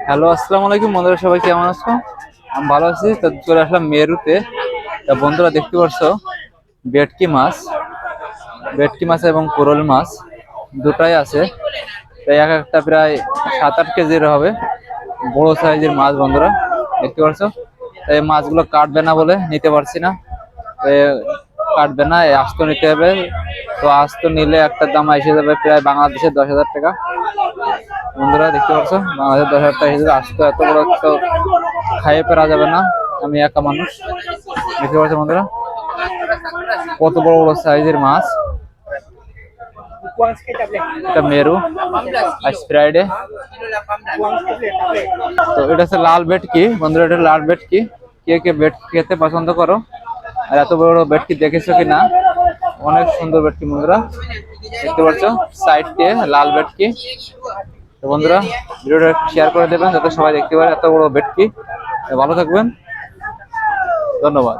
Hello, আসসালামু আলাইকুম বন্ধুরা, সবাই কেমন আছো? আমি ভালো আছি। তো চলে আসলাম মেরুতে। তা বন্ধুরা দেখতে পাচ্ছো ভেটকি মাছ এবং কোরাল মাছ দুটাই আছে। তাই এক একটা প্রায় 7-8 কেজির হবে, বড় সাইজের মাছ বন্ধুরা দেখতে পাচ্ছো। তাই মাছগুলো কাটবে না বলে নিতে পারছি না। তাই কাটবে না, এই আস্ত নিতে হবে। তো আস্ত নিলে একটা দাম এসে যাবে প্রায় বাংলাদেশের 10,000 টাকা। বন্ধুরা দেখতে পাচ্ছ, বাংলাদেশের 10,000 টাকা হিসেবে আসতো। এত বড় তো খাইয়ে পেরা যাবে না, আমি একা মানুষ। দেখতে পাচ্ছ বন্ধুরা কত বড় বড় সাইজের মাছ। এটা মেরু, আজ ফ্রাইডে। তো এটা হচ্ছে লাল ভেটকি বন্ধুরা, এটা লাল ভেটকি। কে কে ভেটকি খেতে পছন্দ করো? আর এত বড় বড় ভেটকি দেখেছো কিনা? অনেক সুন্দর ভেটকি বন্ধুরা দেখতে পাচ্ছ, সাইড দিয়ে লাল ভেটকি। তো বন্ধুরা ভিডিওটা শেয়ার করে দেবেন যাতে সবাই দেখতে পারে এত বড় ভেটকি। ভালো থাকবেন, ধন্যবাদ।